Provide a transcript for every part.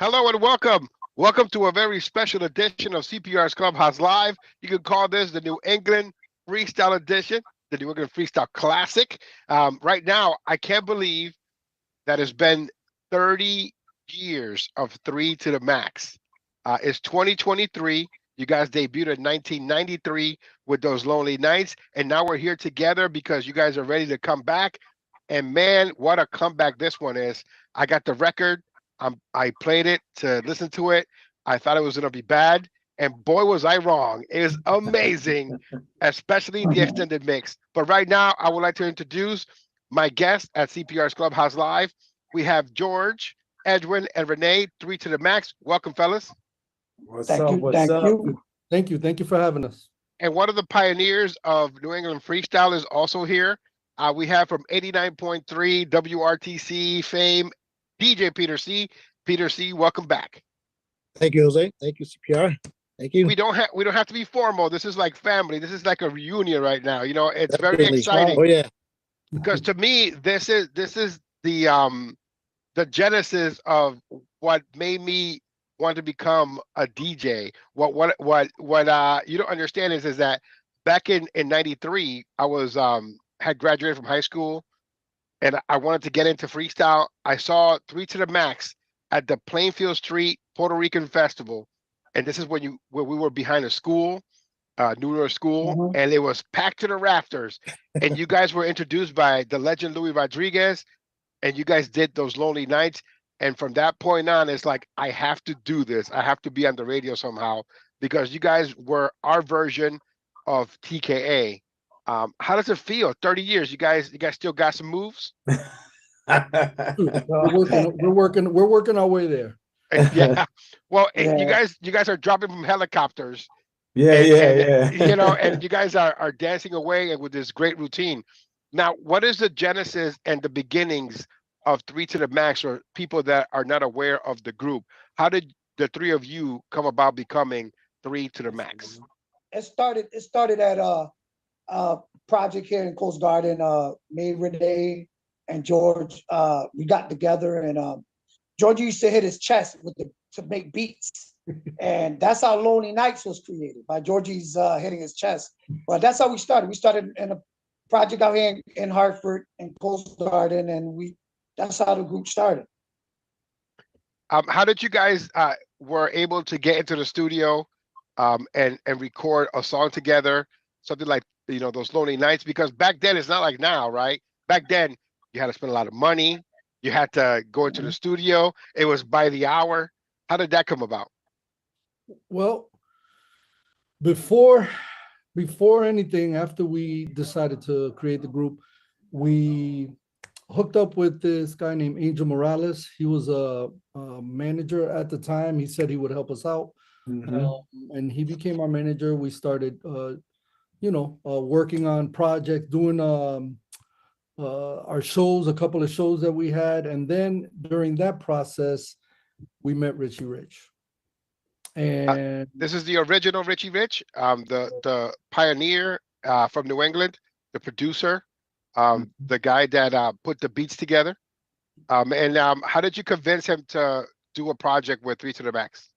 Hello and welcome. Welcome to a very special edition of CPR's Clubhouse Live. You can call this the New England Freestyle Edition, the New England Freestyle Classic. Right now, I can't believe that it's been 30 years of Three to the Max. It's 2023. You guys debuted in 1993 with those Lonely Nights, and now we're here together because you guys are ready to come back. And man, what a comeback this one is. I got the record. I played it to listen to it. I thought it was going to be bad. And boy, was I wrong. It is amazing, especially the extended mix. But right now, I would like to introduce my guests at CPR's Clubhouse Live. We have George, Edwin, and Rene, Three to the Max. Welcome, fellas. What's up? Thank you for having us. And one of the pioneers of New England Freestyle is also here. We have from 89.3 WRTC fame, DJ Peter Cee. Peter Cee, welcome back. Thank you, Jose. Thank you, CPR. Thank you. We don't have to be formal. This is like family. This is like a reunion right now. You know, it's Definitely. very exciting. Oh yeah. Because to me, this is the genesis of what made me want to become a DJ. What you don't understand is that back in '93, I was had graduated from high school. And I wanted to get into freestyle. I saw Three to the Max at the Plainfield Street Puerto Rican Festival. And this is when we were behind a school, New York school, and it was packed to the rafters. And you guys were introduced by the legend Louis Rodriguez, and you guys did those Lonely Nights. And from that point on, it's like, I have to do this. I have to be on the radio somehow because you guys were our version of TKA. How does it feel? 30 years. You guys still got some moves? We're working our way there. Yeah. Well, you guys are dropping from helicopters. Yeah. You know, and you guys are dancing away and with this great routine. Now, what is the genesis and the beginnings of Three to the Max for people that are not aware of the group? How did the three of you come about becoming Three to the Max? It started at project here in Coast Garden. Me, Rene, and George, we got together, and George used to hit his chest to make beats, and that's how Lonely Nights was created, by Georgie's hitting his chest. But that's how we started. We started in a project out here in Hartford in Coast Garden, and that's how the group started. How did you guys were able to get into the studio and record a song together, something like, you know, those Lonely Nights? Because back then it's not like now, right? Back then you had to spend a lot of money. You had to go into the studio. It was by the hour. How did that come about? Well, before anything, after we decided to create the group, we hooked up with this guy named Angel Morales. He was a manager at the time. He said he would help us out. And he became our manager. We started working on projects, doing our shows, a couple of shows that we had. And then during that process, we met Ritchie Rich. And this is the original Richie Rich, the pioneer from New England, the producer, the guy that put the beats together. And how did you convince him to do a project with Three to the Max?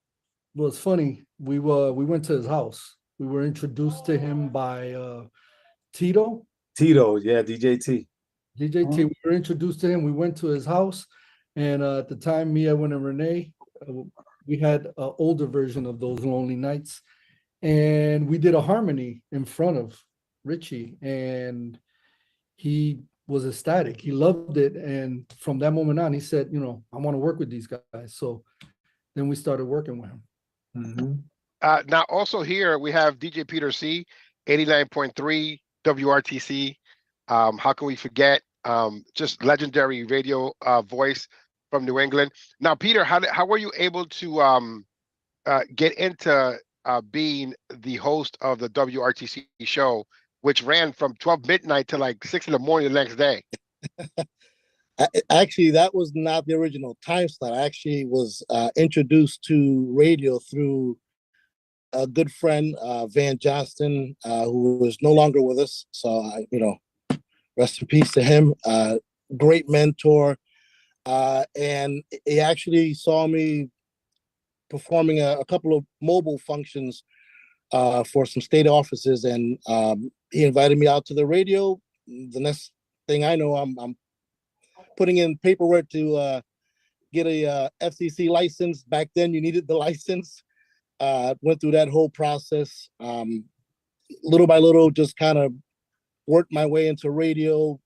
Well, it's funny. We went to his house. We were introduced to him by Tito. Yeah, DJ T. We were introduced to him. We went to his house, and at the time, me, Edwin, and Rene, we had an older version of those Lonely Nights, and we did a harmony in front of Richie, and he was ecstatic. He loved it, and from that moment on, he said, I want to work with these guys. So then we started working with him. Now, also here, we have DJ Peter Cee, 89.3 WRTC. How can we forget? Just legendary radio voice from New England. Now, Peter, how were you able to get into being the host of the WRTC show, which ran from 12 midnight to like 6 in the morning the next day? Actually, that was not the original time slot. I actually was introduced to radio through a good friend, Van Johnston, who is no longer with us. So, rest in peace to him. Great mentor. And he actually saw me performing a couple of mobile functions for some state offices, and he invited me out to the radio. The next thing I know, I'm putting in paperwork to get a FCC license. Back then, you needed the license. Went through that whole process. Little by little, just kind of worked my way into radio,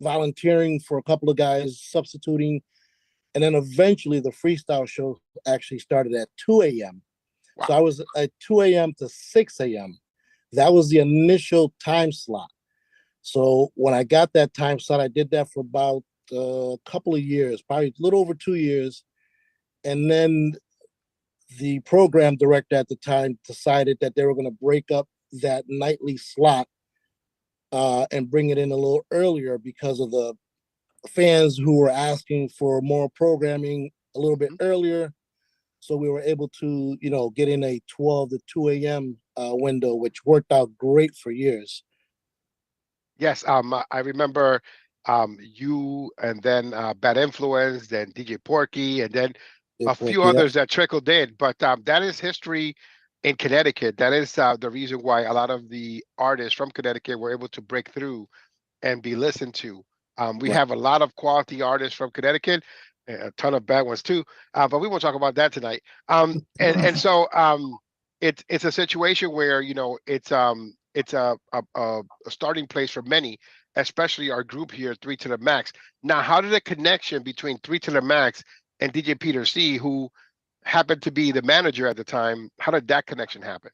volunteering for a couple of guys, substituting. And then eventually the freestyle show actually started at 2 a.m. Wow. So I was at 2 a.m. to 6 a.m. That was the initial time slot. So when I got that time slot, I did that for about a couple of years, probably a little over 2 years. And then the program director at the time decided that they were going to break up that nightly slot and bring it in a little earlier because of the fans who were asking for more programming a little bit earlier. So we were able to, get in a 12 to 2 a.m. Window, which worked out great for years. Yes, I remember you, and then Bad Influence, then DJ Porky, and then a few others that trickled in. But that is history in Connecticut. That is the reason why a lot of the artists from Connecticut were able to break through and be listened to. We have a lot of quality artists from Connecticut, a ton of bad ones too, but we won't talk about that tonight. And so it's a situation where it's a starting place for many, especially our group here, 3 to the Max. Now, how did the connection between 3 to the Max and DJ Peter Cee, who happened to be the manager at the time, how did that connection happen?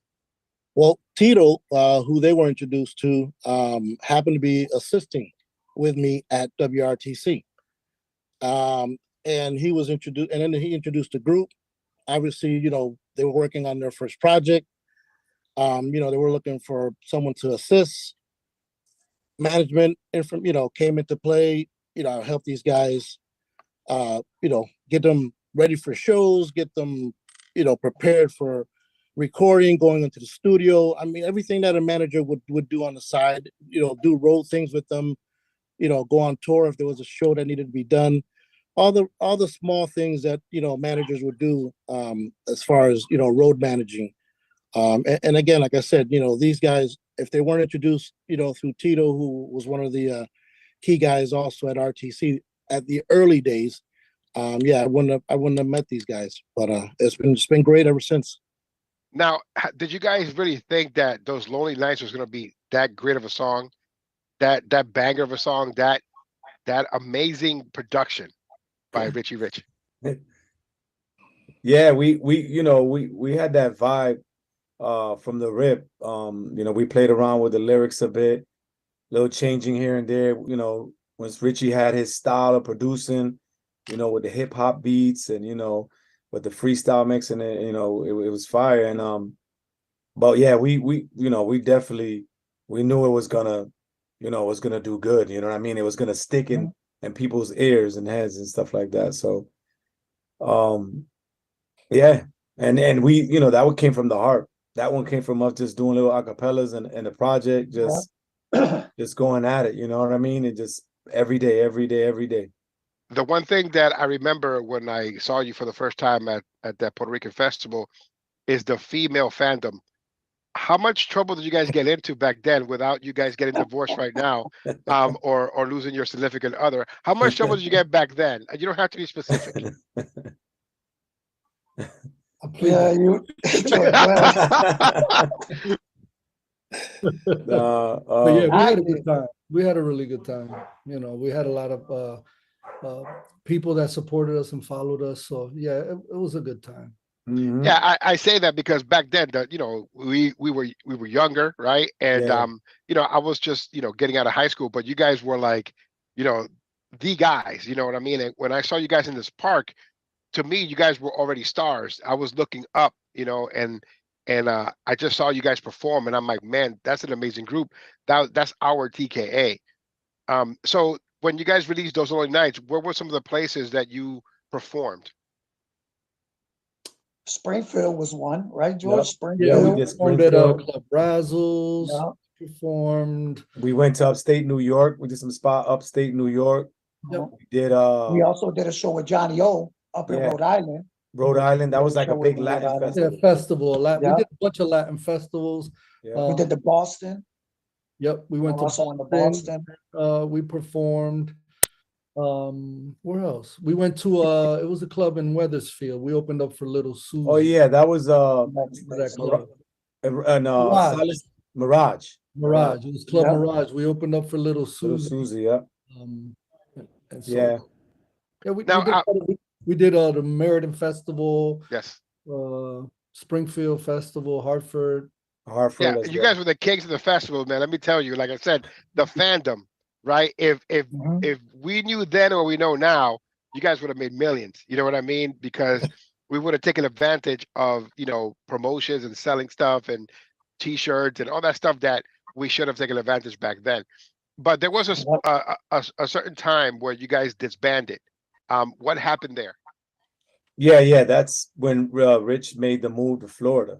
Well, Tito, who they were introduced to, happened to be assisting with me at WRTC. And he was introduced, and then he introduced the group. Obviously, they were working on their first project. They were looking for someone to assist. Management, came into play. Help these guys, get them ready for shows, get them, prepared for recording, going into the studio. I mean, everything that a manager would do on the side, do road things with them, go on tour if there was a show that needed to be done. All the small things that, managers would do as far as, road managing. And again, like I said, these guys, if they weren't introduced, through Tito, who was one of the key guys also at RTC at the early days, I wouldn't have met these guys. But it's been great ever since. Now, did you guys really think that Those Lonely Nights was going to be that great of a song, that banger of a song, that amazing production by Richie Rich? Yeah, we had that vibe from the rip. We played around with the lyrics a bit, little changing here and there. Once Richie had his style of producing, with the hip hop beats and with the freestyle mix, and it was fire. And but yeah, we definitely knew it was gonna do good. You know what I mean? It was gonna stick in people's ears and heads and stuff like that. So yeah, and we that one came from the heart. That one came from us just doing little acapellas and the project, just going at it. You know what I mean? And just every day. The one thing that I remember when I saw you for the first time at that Puerto Rican festival is the female fandom. How much trouble did you guys get into back then without you guys getting divorced right now, or losing your significant other? How much trouble did you get back then? You don't have to be specific. Yeah, you. But yeah, we had a good time. We had a really good time. We had a lot of people that supported us and followed us. So yeah, it was a good time. Mm-hmm. Yeah, I say that because back then, we were younger, right? And I was just getting out of high school, but you guys were like, the guys. You know what I mean? And when I saw you guys in this park, to me, you guys were already stars. I was looking up, and I just saw you guys perform, and I'm like, man, that's an amazing group. That's our TKA. So when you guys released Those Lonely Nights, where were some of the places that you performed? Springfield was one, right, George? Yep. Springfield. Yeah, we did Springfield. Club Razzles. Performed. We went to upstate New York. We did some spot upstate New York. Yep. We did. We also did a show with Johnny O up in Rhode Island. Rhode Island. That was like a Show big in Rhode Latin Island. festival. Yeah, festival. We Yeah. did a bunch of Latin festivals. Yeah. We did the Boston. Yep, we went to Also in the Boston. We performed. Where else? We went to it was a club in Weathersfield. We opened up for Little Susie. Oh yeah, that was That club. Mirage. Mirage. It was Club Yeah. Mirage. We opened up for Little Little Susie. Susie, yeah. And so, Yeah. yeah, we Now, did the Meriden Festival, yes. Springfield Festival, Hartford. Hartford. Yeah, as you well. guys were the kings of the festival, man. Let me tell you, like I said, the fandom, right? If we knew then or we know now, you guys would have made millions. You know what I mean? Because we would have taken advantage of, you know, promotions and selling stuff and T-shirts and all that stuff that we should have taken advantage back then. But there was a certain time where you guys disbanded. What happened there? Yeah, that's when Rich made the move to Florida,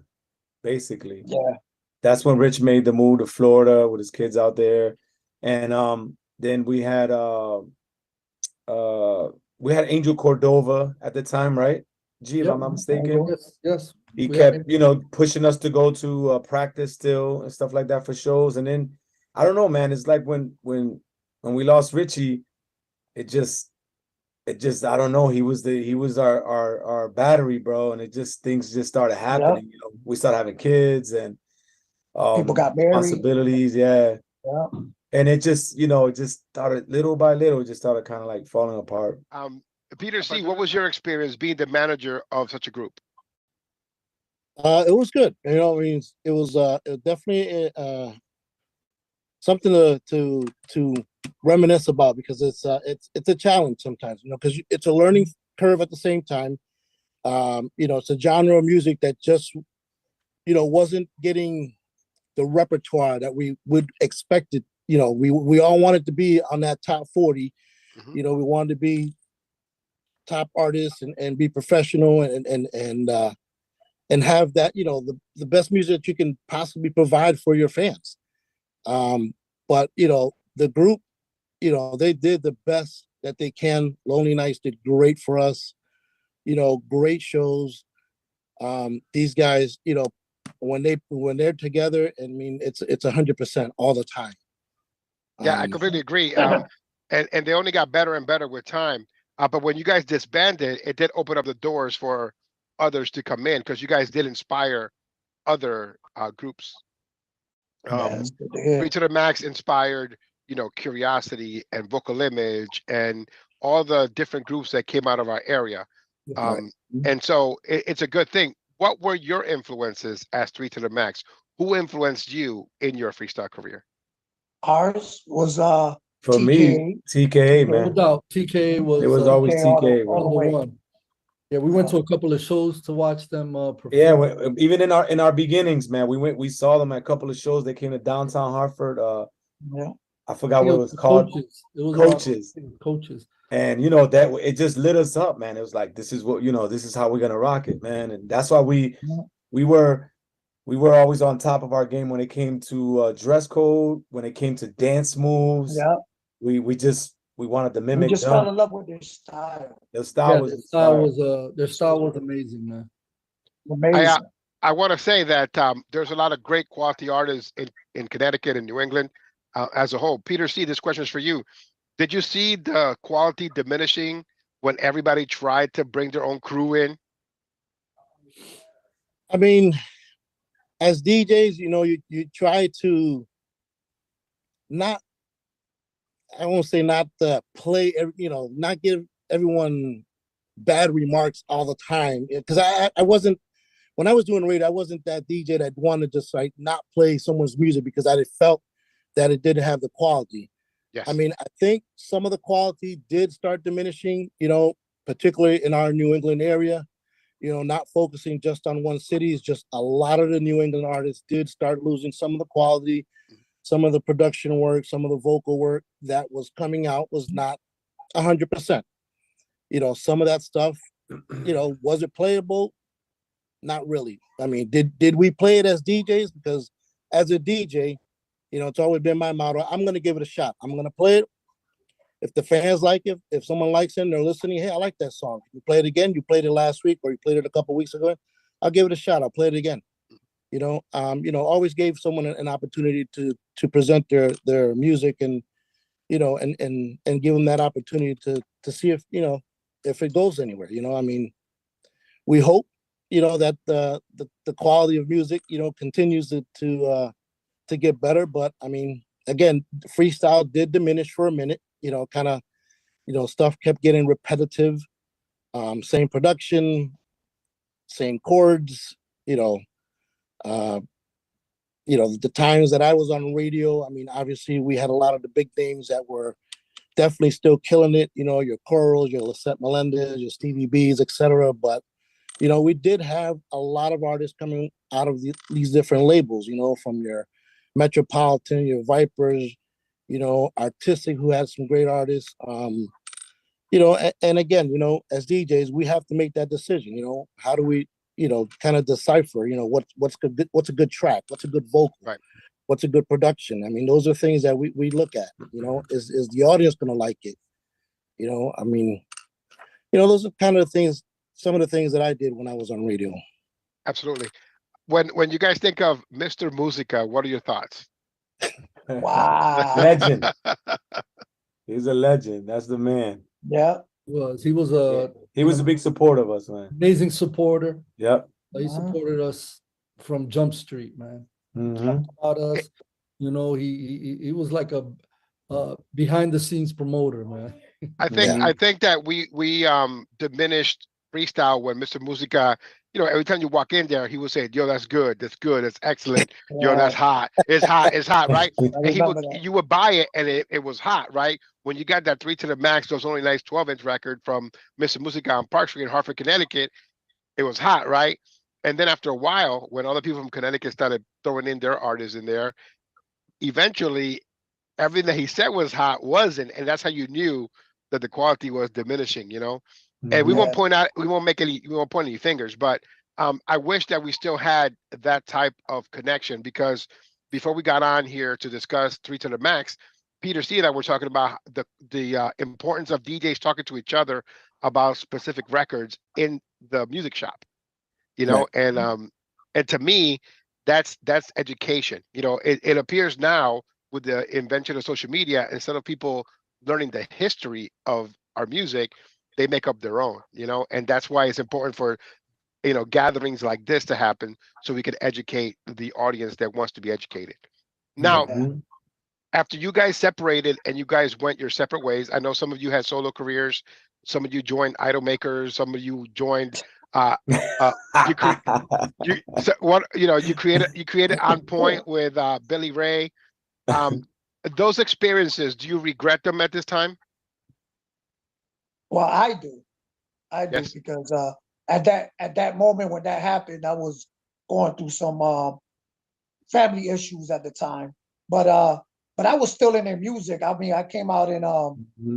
basically. Yeah. That's when Rich made the move to Florida with his kids out there. And then we had Angel Cordova at the time, right? Gee, if Yep. I'm not mistaken. Yes. He We kept, had- pushing us to go to practice still and stuff like that for shows. And then I don't know, man. It's like when we lost Richie, it just I don't know. He was our battery, bro. And things just started happening. Yep. We started having kids and People got married. responsibilities, yeah. Yeah. And it just started little by little, it just started kind of like falling apart. Peter Cee, what was your experience being the manager of such a group? It was good. I mean, it was definitely something to reminisce about, because it's a challenge sometimes, because it's a learning curve at the same time. It's a genre of music that just wasn't getting the repertoire that we would expect it. We all wanted to be on that top 40. We wanted to be top artists and be professional and have that, the best music that you can possibly provide for your fans. But the group, they did the best that they can. Lonely Nights did great for us, great shows. These guys, when they're together, I mean, it's 100% all the time. Yeah, I completely agree. And they only got better and better with time. But when you guys disbanded, it did open up the doors for others to come in, because you guys did inspire other groups. Three to the Max inspired, Curiosity and Vocal Image and all the different groups that came out of our area. And so it's a good thing. What were your influences as Three to the Max? Who influenced you in your freestyle career? Ours was for TK. me, TKA, man. No doubt, TK was. It was always TKA, all the way. one. Yeah, we went to a couple of shows to watch them perform. Yeah, even in our beginnings, man, we saw them at a couple of shows. They came to downtown Hartford. Yeah, I forgot what it was called. Coaches. It was Coaches. And that it just lit us up, man. It was like, this is what this is how we're gonna rock it, man. And that's why we were always on top of our game when it came to dress code, when it came to dance moves. Yeah, we wanted to mimic. we just fell in love with their style. Their style was amazing, man. Amazing. I want to say that there's a lot of great quality artists in Connecticut and New England as a whole. Peter Cee, this question is for you. Did you see the quality diminishing when everybody tried to bring their own crew in? I mean, as DJs, you try to not, I won't say not play, not give everyone bad remarks all the time. Because I wasn't, when I was doing radio, I wasn't that DJ that wanted to just like not play someone's music because I felt that it didn't have the quality. Yes. I mean, I think some of the quality did start diminishing, particularly in our New England area, not focusing just on one city. It's just a lot of the New England artists did start losing some of the quality, some of the production work, some of the vocal work that was coming out was not 100%. Some of that stuff, was it playable? Not really. I mean, did we play it as DJs? Because as a DJ, it's always been my motto. I'm going to give it a shot. I'm going to play it. if the fans like it, if someone likes it and they're listening, hey, I like that song. You play it again. You played it last week, or you played it a couple weeks ago. I'll give it a shot. I'll play it again. Always gave someone an opportunity to present their music, and and give them that opportunity to see if if it goes anywhere. We hope that the quality of music continues to get better. But I mean, again, freestyle did diminish for a minute. Kind of stuff kept getting repetitive. Same production, same chords. The times that I was on radio, I mean, obviously we had a lot of the big names that were definitely still killing it. Your Corals, your Lisette Melendez, your Stevie B's, etc. But we did have a lot of artists coming out of these different labels. From your Metropolitan, your Vipers, Artistic, who had some great artists. And again, as DJs, we have to make that decision. How do we kind of decipher, what's a good track, what's a good vocal, right, what's a good production. I mean, those are things that we look at. Is the audience going to like it? I mean, those are kind of things, some of the things that I did when I was on radio. Absolutely. When you guys think of Mr. Musica, what are your thoughts? Wow. Legend. He's a legend. That's the man. Yeah. He was a big supporter of us, man. amazing supporter. Yep. He supported us from Jump Street, man. Mm-hmm. About us, he was like a behind the scenes promoter, man. I think that we diminished freestyle when Mr. Musica, every time you walk in there, he would say, "Yo, that's good, that's excellent. Yo, that's hot. It's hot, right?" And you would buy it, and it was hot, right? When you got that 3 to the Max, those only nice 12-inch record from Mr. Musica on Park Street in Hartford, Connecticut, it was hot, right? And then after a while, when other people from Connecticut started throwing in their artists in there, eventually everything that he said was hot wasn't, and that's how you knew that the quality was diminishing, And we won't point any fingers, but I wish that we still had that type of connection, because before we got on here to discuss 3 to the Max, Peter Cee and I were talking about the importance of DJs talking to each other about specific records in the music shop, Right. and to me, that's education. It appears now with the invention of social media, instead of people learning the history of our music, they make up their own, and that's why it's important for gatherings like this to happen, so we can educate the audience that wants to be educated. Now, after you guys separated and you guys went your separate ways, I know some of you had solo careers, some of you joined Idol Makers, some of you joined you created On Point with Billy Ray. Those experiences, do you regret them at this time? Well, I do. Yes. Because at that moment when that happened, I was going through some family issues at the time. But I was still in their music. I mean, I came out in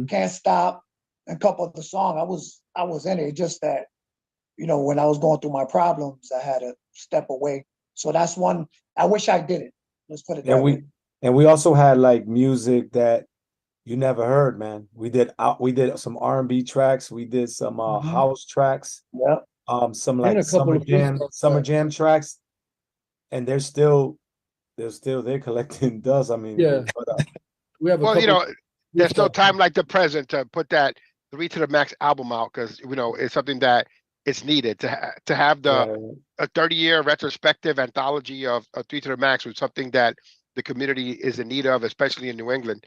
Can't Stop and a couple of the songs. I was in it. Just that, when I was going through my problems, I had to step away. So that's one I wish I didn't. Let's put it that way. And we also had like music that you never heard, man. We did some R&B tracks. We did some house tracks. Yeah. Some like summer jam tracks, and they're still there collecting dust. I mean, yeah. But, we have. There's no time like the present to put that 3 to the Max album out, because it's something that it's needed to have a 30-year retrospective anthology of 3 to the Max was something that the community is in need of, especially in New England.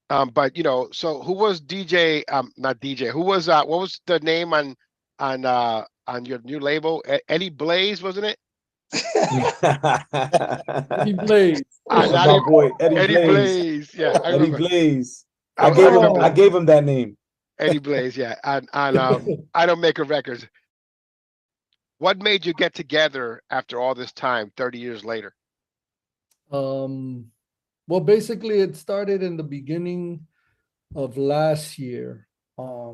But so who was DJ? Not DJ. Who was what was the name on your new label? Eddie Blaze, wasn't it? Eddie Blaze. My boy Eddie Blaze. Yeah, Eddie Blaze. I gave him that name. Eddie Blaze. Yeah, on I Don't Make a Records. What made you get together after all this time, 30 years later? Well, basically, it started in the beginning of last year. I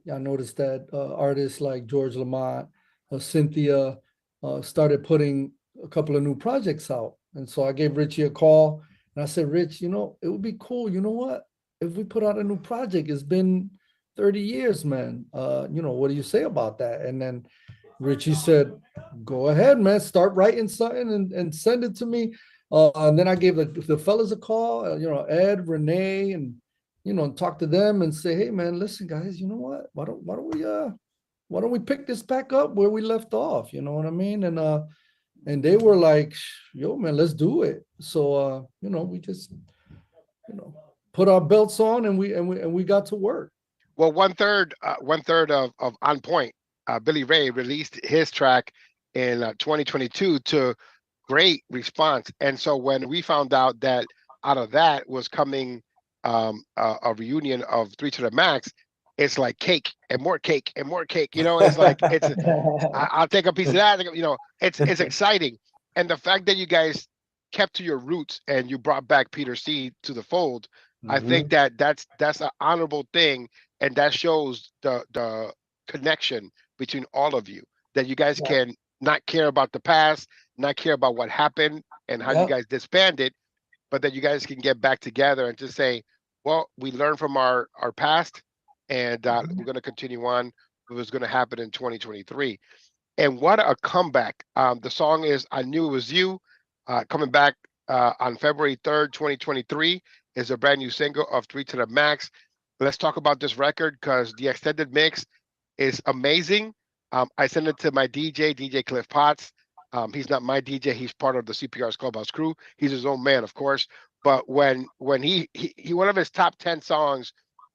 noticed that artists like George Lamont, Cynthia, started putting a couple of new projects out. And so I gave Richie a call and I said, "Rich, it would be cool. You know what? if we put out a new project? It's been 30 years, man. What do you say about that? And then Richie said, go ahead, man, start writing something and send it to me. And then I gave the fellas a call, Ed, Rene, and, talk to them and say, hey, man, listen, guys, you know what? Why don't we pick this back up where we left off? You know what I mean? And they were like, yo, man, let's do it. So, we just, put our belts on and we got to work. Well, one third of On Point, Billy Ray released his track in 2022 to great response. And so when we found out that out of that was coming a reunion of Three to the Max, it's like cake and more cake and more cake. It's like I'll take a piece of that. It's exciting. And the fact that you guys kept to your roots and you brought back Peter Cee to the fold, I think that's an honorable thing, and that shows the connection between all of you, that you guys can not care about the past, not care about what happened and how you guys disbanded, but that you guys can get back together and just say, well, we learned from our past, and we're going to continue on with what's going to happen in 2023. And what a comeback. The song is I Knew It Was You, coming back on February 3rd, 2023, is a brand new single of Three to the Max. Let's talk about this record, because the extended mix is amazing. I sent it to my DJ Cliff Potts. He's not my DJ. He's part of the CPR's Clubhouse crew. He's his own man, of course. But when he one of his top 10 songs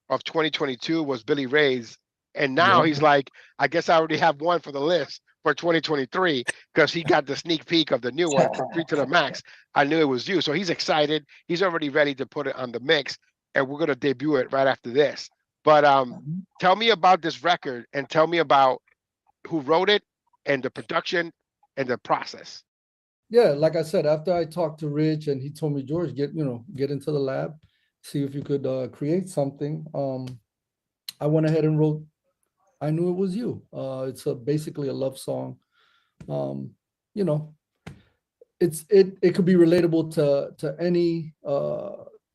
of 2022 was Billy Ray's, and now he's like, I guess I already have one for the list for 2023, because he got the sneak peek of the new one from Three to the Max. I Knew It Was You. So he's excited. He's already ready to put it on the mix, and we're gonna debut it right after this. But tell me about this record, and tell me about who wrote it and the production and the process. Yeah, like I said, after I talked to Rich and he told me, George, get into the lab, see if you could create something. I went ahead and wrote I Knew It Was You. It's basically a love song. It could be relatable to any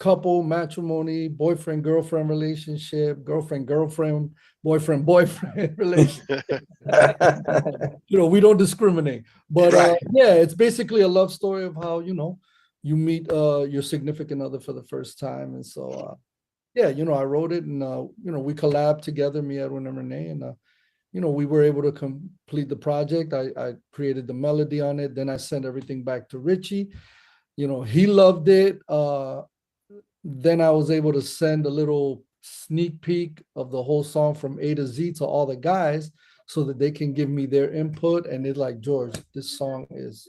couple, matrimony, boyfriend, girlfriend relationship, girlfriend, boyfriend relationship. We don't discriminate. But it's basically a love story of how, you meet your significant other for the first time. And so, I wrote it, and, we collabed together, me, Edwin, and Rene, and, we were able to complete the project. I created the melody on it. Then I sent everything back to Richie. He loved it. Then I was able to send a little sneak peek of the whole song from A to Z to all the guys, so that they can give me their input. And they're like, George, this song is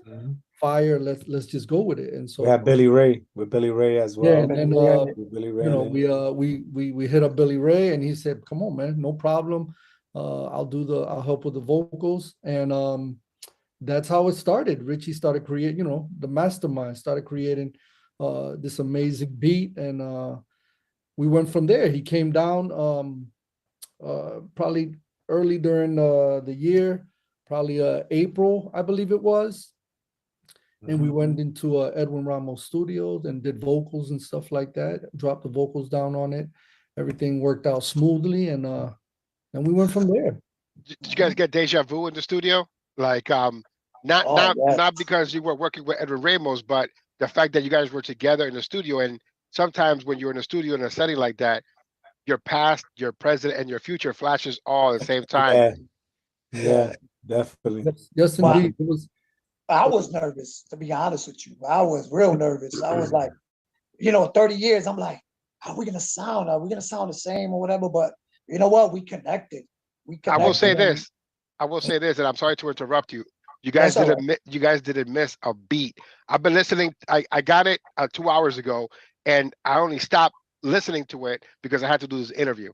fire. Let's just go with it. And so we have Billy Ray as well. Yeah, and then Billy Ray, we hit up Billy Ray, and he said, come on, man, no problem. I'll help with the vocals. And that's how it started. Richie started creating, the mastermind started creating this amazing beat, and we went from there. He came down probably early during the year, probably April, I believe it was. And we went into Edwin Ramos Studios and did vocals and stuff like that, dropped the vocals down on it. Everything worked out smoothly, and we went from there. Did you guys get deja vu in the studio? Like, not because you were working with Edwin Ramos, but the fact that you guys were together in the studio. And sometimes when you're in a studio in a setting like that, your past, your present, and your future flashes all at the same time. Yeah, definitely. Yes, indeed. It was. I was nervous, to be honest with you. I was real nervous. I was like, 30 years, I'm like, how are we gonna sound? Are we gonna sound the same or whatever? But you know what? We connected. I will say this, and I'm sorry to interrupt you. You guys didn't miss a beat. I've been listening. I got it 2 hours ago, and I only stopped listening to it because I had to do this interview.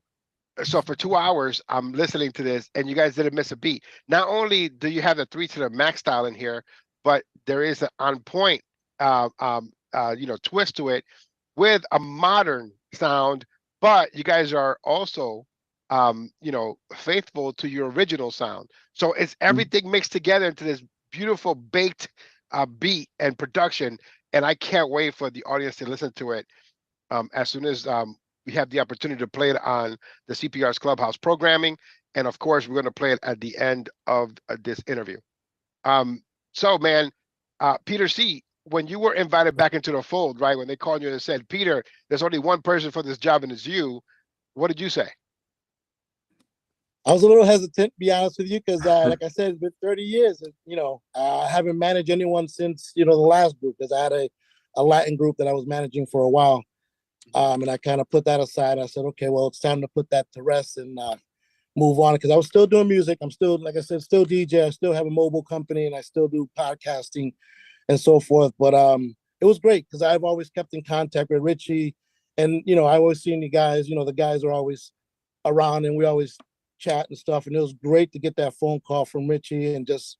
So for 2 hours, I'm listening to this, and you guys didn't miss a beat. Not only do you have the Three to the Max style in here, but there is an on point, twist to it with a modern sound. But you guys are also, faithful to your original sound. So it's everything mixed together into this beautiful baked beat and production. And I can't wait for the audience to listen to it as soon as we have the opportunity to play it on the CPR's Clubhouse programming. And of course, we're going to play it at the end of this interview. So, man, Peter Cee, when you were invited back into the fold, right, when they called you and said, Peter, there's only one person for this job and it's you, what did you say? I was a little hesitant, to be honest with you, because like I said, it's been 30 years. And, you know, I haven't managed anyone since, you know, the last group, because I had a Latin group that I was managing for a while. And I kind of put that aside. I said, okay, well, it's time to put that to rest and move on, because I was still doing music. I'm still, like I said, still DJ. I still have a mobile company and I still do podcasting and so forth. But it was great because I've always kept in contact with Ritchie. And, you know, I always seen the guys, you know, the guys are always around and we always chat and stuff. And it was great to get that phone call from Ritchie and just,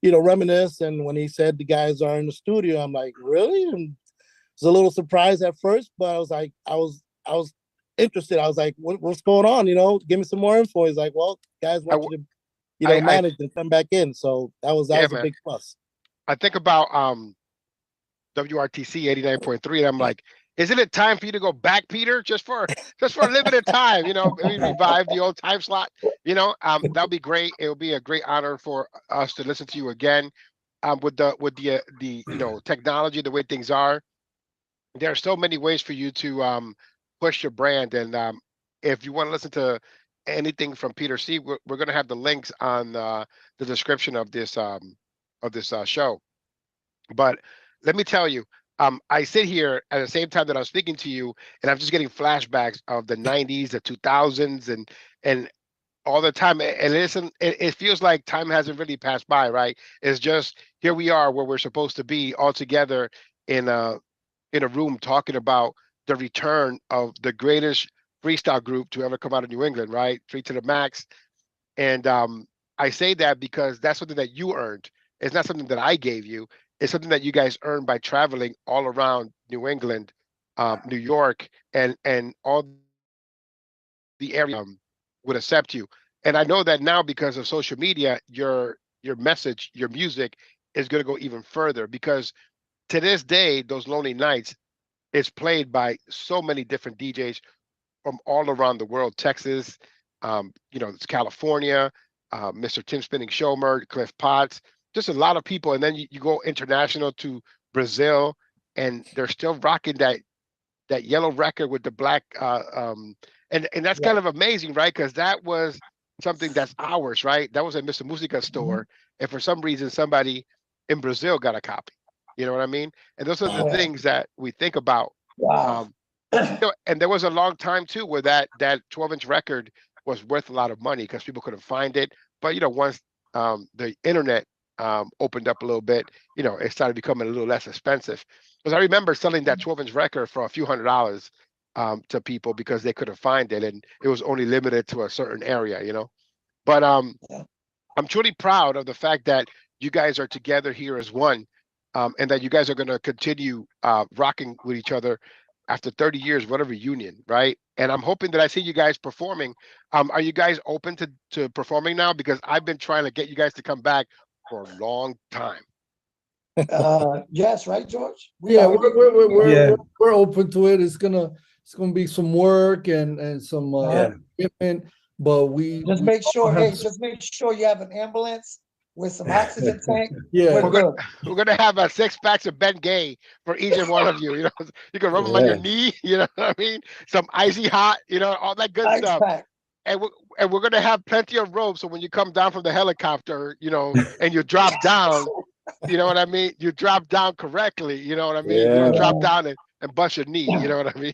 you know, reminisce. And when he said the guys are in the studio, I'm like, really? And it was a little surprised at first, but I was like, I was interested. I was like, what's going on? You know, give me some more info. He's like, well, guys want you to, you know, manage and come back in. So that was a big plus. I think about WRTC 89.3, and I'm like, isn't it time for you to go back, Peter? Just for a limited time, you know, maybe revive the old time slot. You know, that'll be great. It'll be a great honor for us to listen to you again. With the you know, technology, the way things are, there are so many ways for you to push your brand. And if you want to listen to anything from Peter Cee, we're going to have the links on the description of this show. But let me tell you, I sit here at the same time that I'm speaking to you, and I'm just getting flashbacks of the 90s, the 2000s, and all the time. And listen, it feels like time hasn't really passed by, right? It's just here we are where we're supposed to be all together in a room talking about the return of the greatest freestyle group to ever come out of New England, right? 3 to the Max. And I say that because that's something that you earned. It's not something that I gave you. It's something that you guys earned by traveling all around New England, New York, and all the area would accept you. And I know that now because of social media, your message, your music is going to go even further, because to this day, those Lonely Nights is played by so many different DJs from all around the world. Texas, you know, it's California, Mr. Tim Spinning Shomer, Cliff Potts, just a lot of people. And then you go international to Brazil, and they're still rocking that yellow record with the black. And that's kind of amazing, right? Because that was something that's ours, right? That was a Mr. Musica store. And for some reason, somebody in Brazil got a copy. You know what I mean? And those are the things that we think about. Wow. You know, and there was a long time too where that 12-inch record was worth a lot of money because people couldn't find it. But you know, once the internet opened up a little bit, you know, it started becoming a little less expensive. Because I remember selling that 12-inch record for a few $100s to people because they couldn't find it, and it was only limited to a certain area, you know. But I'm truly proud of the fact that you guys are together here as one, and that you guys are going to continue rocking with each other after 30 years, whatever union, right? And I'm hoping that I see you guys performing. Are you guys open to performing now? Because I've been trying to get you guys to come back for a long time. Yes, right, George? We're open to it. It's gonna be some work and some equipment, but we just make sure you have an ambulance with some oxygen tank. We're gonna have a 6 packs of Ben Gay for each and one of you. You know, you can rub them on your knee. You know what I mean? Some icy hot. You know, all that good stuff. Pack. And we're gonna have plenty of ropes, so when you come down from the helicopter, you know, and you drop down, you know what I mean? You drop down correctly. You know what I mean? You don't drop down and bust your knee. You know what I mean?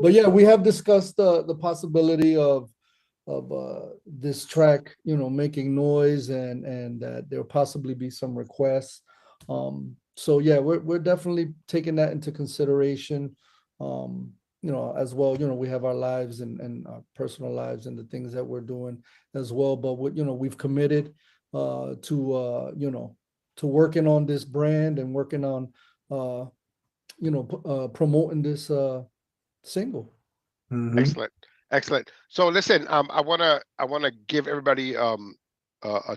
But yeah, we have discussed the possibility of this track, you know, making noise, and that there'll possibly be some requests. So yeah, we're definitely taking that into consideration. You know, as well, you know, we have our lives and our personal lives and the things that we're doing as well. But you know, we've committed to you know, to working on this brand and working on you know, promoting this single. Excellent. So listen, I wanna give everybody a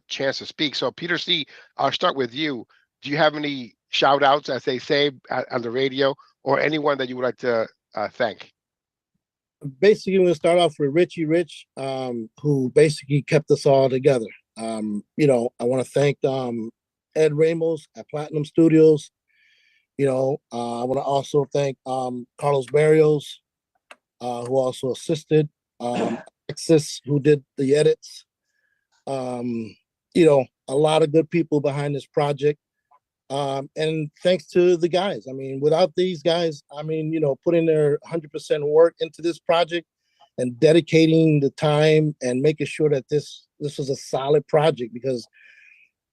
chance to speak. So Peter Cee, I'll start with you. Do you have any shout outs, as they say on the radio, or anyone that you would like to thank? Basically, we'll start off with Ritchie Rich, who basically kept us all together. I want to thank Ed Ramos at Platinum Studios. I want to also thank Carlos Barrios, who also assisted, Alexis, who did the edits. A lot of good people behind this project. And thanks to the guys. I mean, without these guys, putting their 100% work into this project and dedicating the time and making sure that this was a solid project, because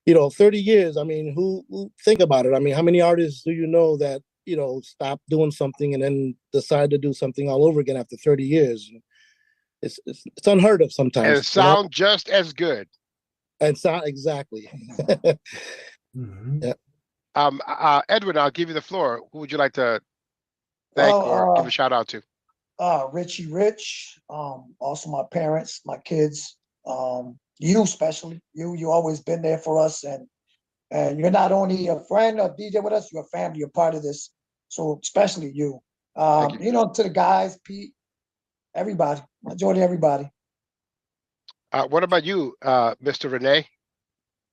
30 years, who think about it? I mean, how many artists do you know that stop doing something and then decide to do something all over again after 30 years? It's unheard of sometimes. And sound just as good. And sound exactly. Mhm. Yeah. Edwin, I'll give you the floor. Who would you like to thank or give a shout out to? Richie Rich, also my parents, my kids, you especially. You always been there for us, and you're not only a friend or DJ with us, you're a family, you're part of this. So especially you. To the guys, Pete, everybody, majority everybody. What about you, Mr. Rene?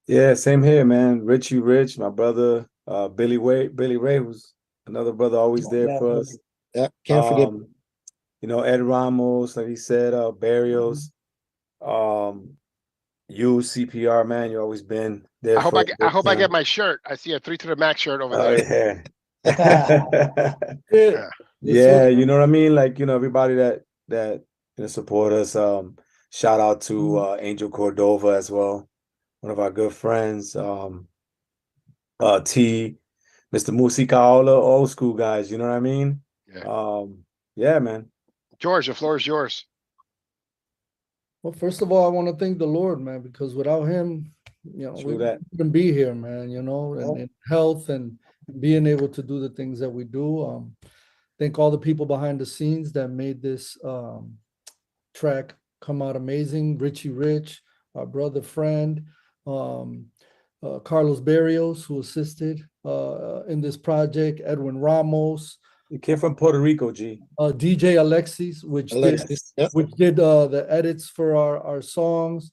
Yeah, same here, man. Richie Rich, my brother, Billy Ray, who's another brother, always there for us. Yeah, can't forget. Ed Ramos, like he said, Barrios, you, CPR, man, you always been there. I hope I get my shirt. I see a 3 to the Max shirt over there. Yeah. Yeah, you know what I mean? Like, everybody that support us. Shout out to Angel Cordova as well, one of our good friends. T, Mr. Musica, all the old school guys, you know what I mean? Yeah, man. George, the floor is yours. Well, first of all, I want to thank the Lord, man, because without him, we wouldn't be here, man, and health and being able to do the things that we do. Thank all the people behind the scenes that made this track come out amazing. Richie Rich, our brother friend, Carlos Barrios, who assisted in this project, Edwin Ramos. You came from Puerto Rico, G. DJ Alexis, which did the edits for our songs.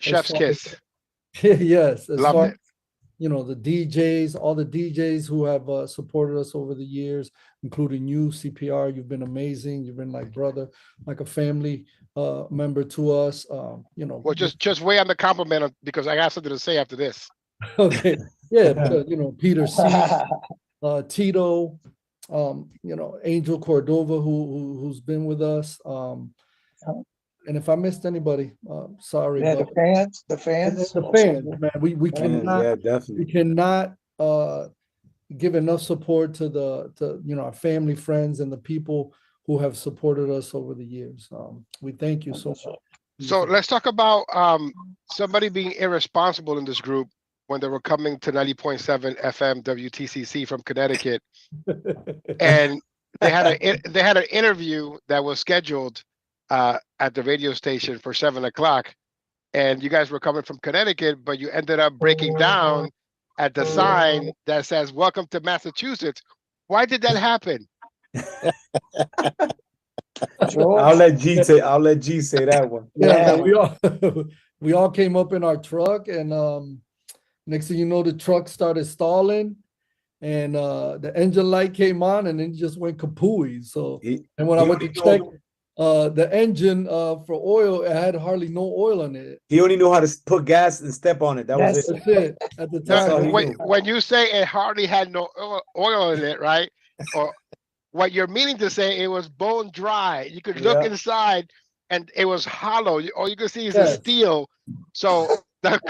Chef's kiss. Yes. As Love far it. the DJs, all the DJs who have supported us over the years, including you, CPR. You've been amazing. You've been like brother, like a family member to us. Well, just wait on the compliment because I got something to say after this. Okay. Yeah. Peter Cee, Tito, Angel Cordova, who's been with us. And if I missed anybody, sorry. Yeah, the fans, man. We cannot, we cannot give enough support to our family, friends, and the people who have supported us over the years. We thank you so much. So let's talk about somebody being irresponsible in this group when they were coming to 90.7 FM WTCC from Connecticut, and they had an interview that was scheduled at the radio station for 7 o'clock, and you guys were coming from Connecticut, but you ended up breaking down at the sign that says "Welcome to Massachusetts." Why did that happen? I'll let G say that one. Yeah, we all came up in our truck, and next thing you know, the truck started stalling, and the engine light came on, and then it just went kapooey. So, and when I went to check the engine for oil, it had hardly no oil in it. He only knew how to put gas and step on it. That's it. At the time, when you say it hardly had no oil in it, right? Or what you're meaning to say, it was bone dry. You could look inside, and it was hollow. All you could see is the steel. So the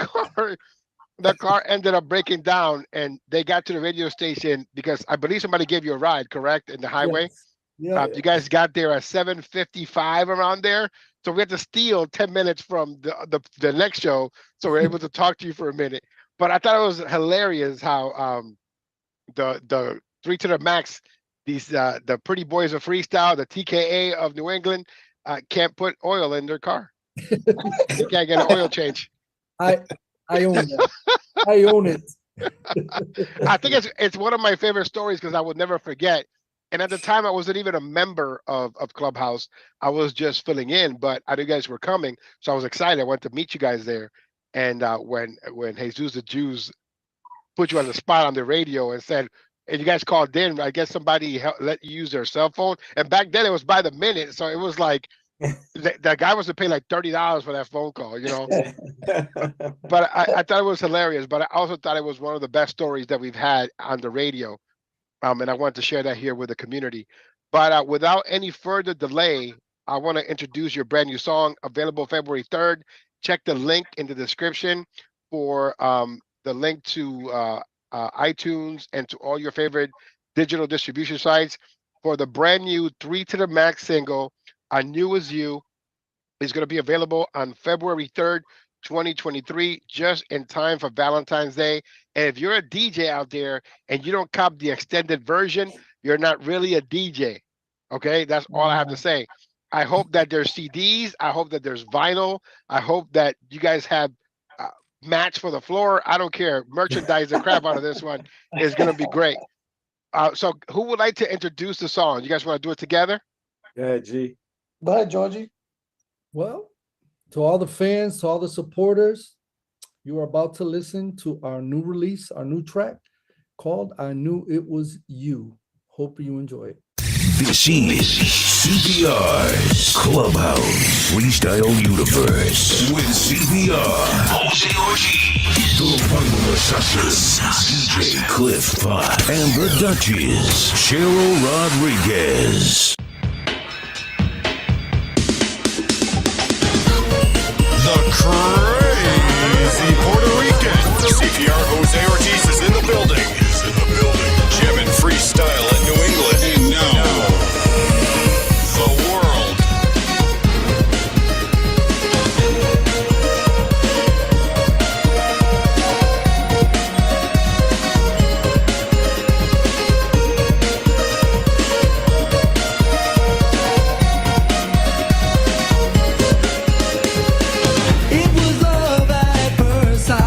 car ended up breaking down, and they got to the radio station because I believe somebody gave you a ride, correct, in the highway. You guys got there at 7:55 around there, so we had to steal 10 minutes from the next show, so we're able to talk to you for a minute. But I thought it was hilarious how the 3 to the Max, these the pretty boys of freestyle, the TKA of New England, can't put oil in their car. They can't get an oil change. I own that. I own it. I think it's one of my favorite stories because I would never forget. And at the time, I wasn't even a member of Clubhouse. I was just filling in, but I knew you guys were coming, so I was excited. I went to meet you guys there. And when Jesus the Jews put you on the spot on the radio and said, and you guys called in, I guess somebody let you use their cell phone. And back then it was by the minute, so it was like that guy was to pay like $30 for that phone call, you know. But I thought it was hilarious. But I also thought it was one of the best stories that we've had on the radio. And I wanted to share that here with the community. But without any further delay, I want to introduce your brand new song, available February 3rd. Check the link in the description for the link to iTunes and to all your favorite digital distribution sites for the brand new 3 to the Max single, I Knew It Was You. Is going to be available on February 3rd, 2023, just in time for Valentine's Day. And if you're a DJ out there and you don't cop the extended version, you're not really a DJ. Okay, that's all I have to say. I hope that there's CDs. I hope that there's vinyl. I hope that you guys have mats for the floor. I don't care. Merchandise the crap out of this one is going to be great. So who would like to introduce the song? You guys want to do it together? Yeah, G. Go ahead, Georgie. Well, to all the fans, to all the supporters, you are about to listen to our new release, our new track called I Knew It Was You. Hope you enjoy it. This is CPR's Clubhouse Freestyle Universe with CPR, Jose Ortiz, the Vinyl Assassin, DJ Cliff Pot, and the Duchess, Cheryl Rodriguez. The crazy Puerto Rican. CPR Jose Ortiz is in the building. Jamming freestyle in New England. And now, the world. It was love at first sight.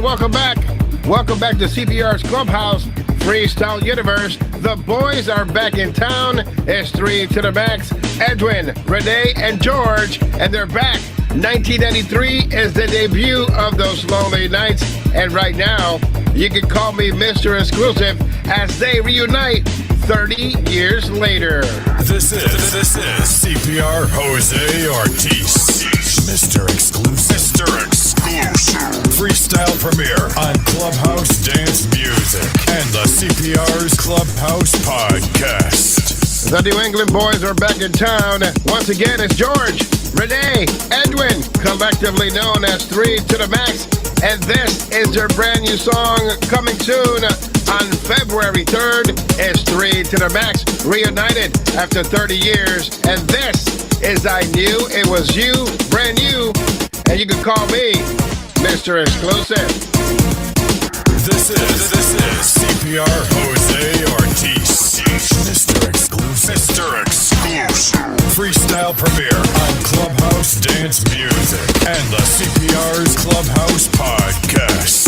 welcome back. Welcome back to CPR's Clubhouse, Freestyle Universe. The boys are back in town. It's 3 to the max. Edwin, Rene, and George, and they're back. 1993 is the debut of Those Lonely Nights. And right now, you can call me Mr. Exclusive as they reunite 30 years later. This is CPR Jose Ortiz. Mr. Exclusive. Mr. Exclusive. Freestyle premiere on Clubhouse Dance Music and the CPR's Clubhouse Podcast. The New England boys are back in town. Once again, it's George, Rene, Edwin, collectively known as 3 to the max. And this is their brand new song coming soon on February 3rd. It's 3 to the max, reunited after 30 years. And this is I Knew It Was You, brand new. And you can call me Mr. Exclusive. This is CPR Jose Ortiz. Mr. Exclusive. Mr. Exclusive. Freestyle premiere on Clubhouse Dance Music and the CPR's Clubhouse Podcast.